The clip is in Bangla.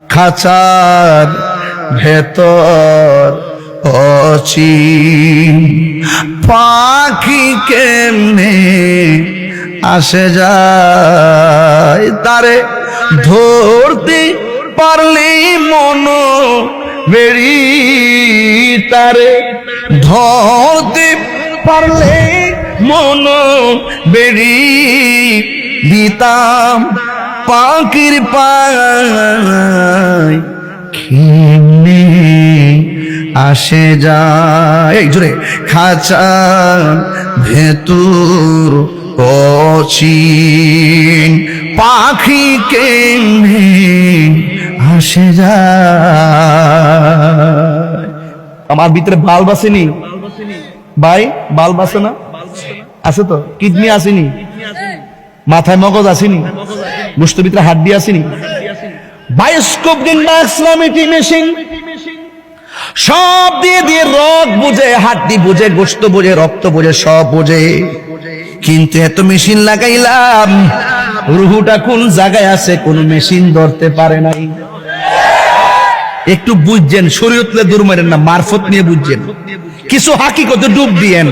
খাঁচার ভেতর অচিন পাখি কেমনে আসে যায় তারে ধরতে পারলে মন বেরি তারে ধরতে পারলে মন বেরি দিতাম পাখির পায় কেমনে আসে যায় এই জোরে খাঁচার ভেতর অচিন পাখি কেমনে আসে যায় আমার ভিতরে বাল্ব আসেনি ভাই বাল্ব আছে না আছে তো কিডনি আসেনি মাথায় মগজ আসেনি গোশতের ভিতরে হাড্ডি আসেনি বায়োস্কোপ কিংবা এক্স-রে মেশিন সব দিয়ে দিয়ে রোগ বুঝে হাড্ডি বুঝে গোশত বুঝে রক্ত বুঝে সব বুঝে কিন্তু এত মেশিন লাগাইলাম রুহুটা কোন জায়গায় আছে কোন মেশিন ধরতে পারে নাই একটু বুঝছেন শরীয়তলে দূর মারেন না মারফত নিয়ে বুঝছেন কিছু হাকিকতে ডুব দিয়েন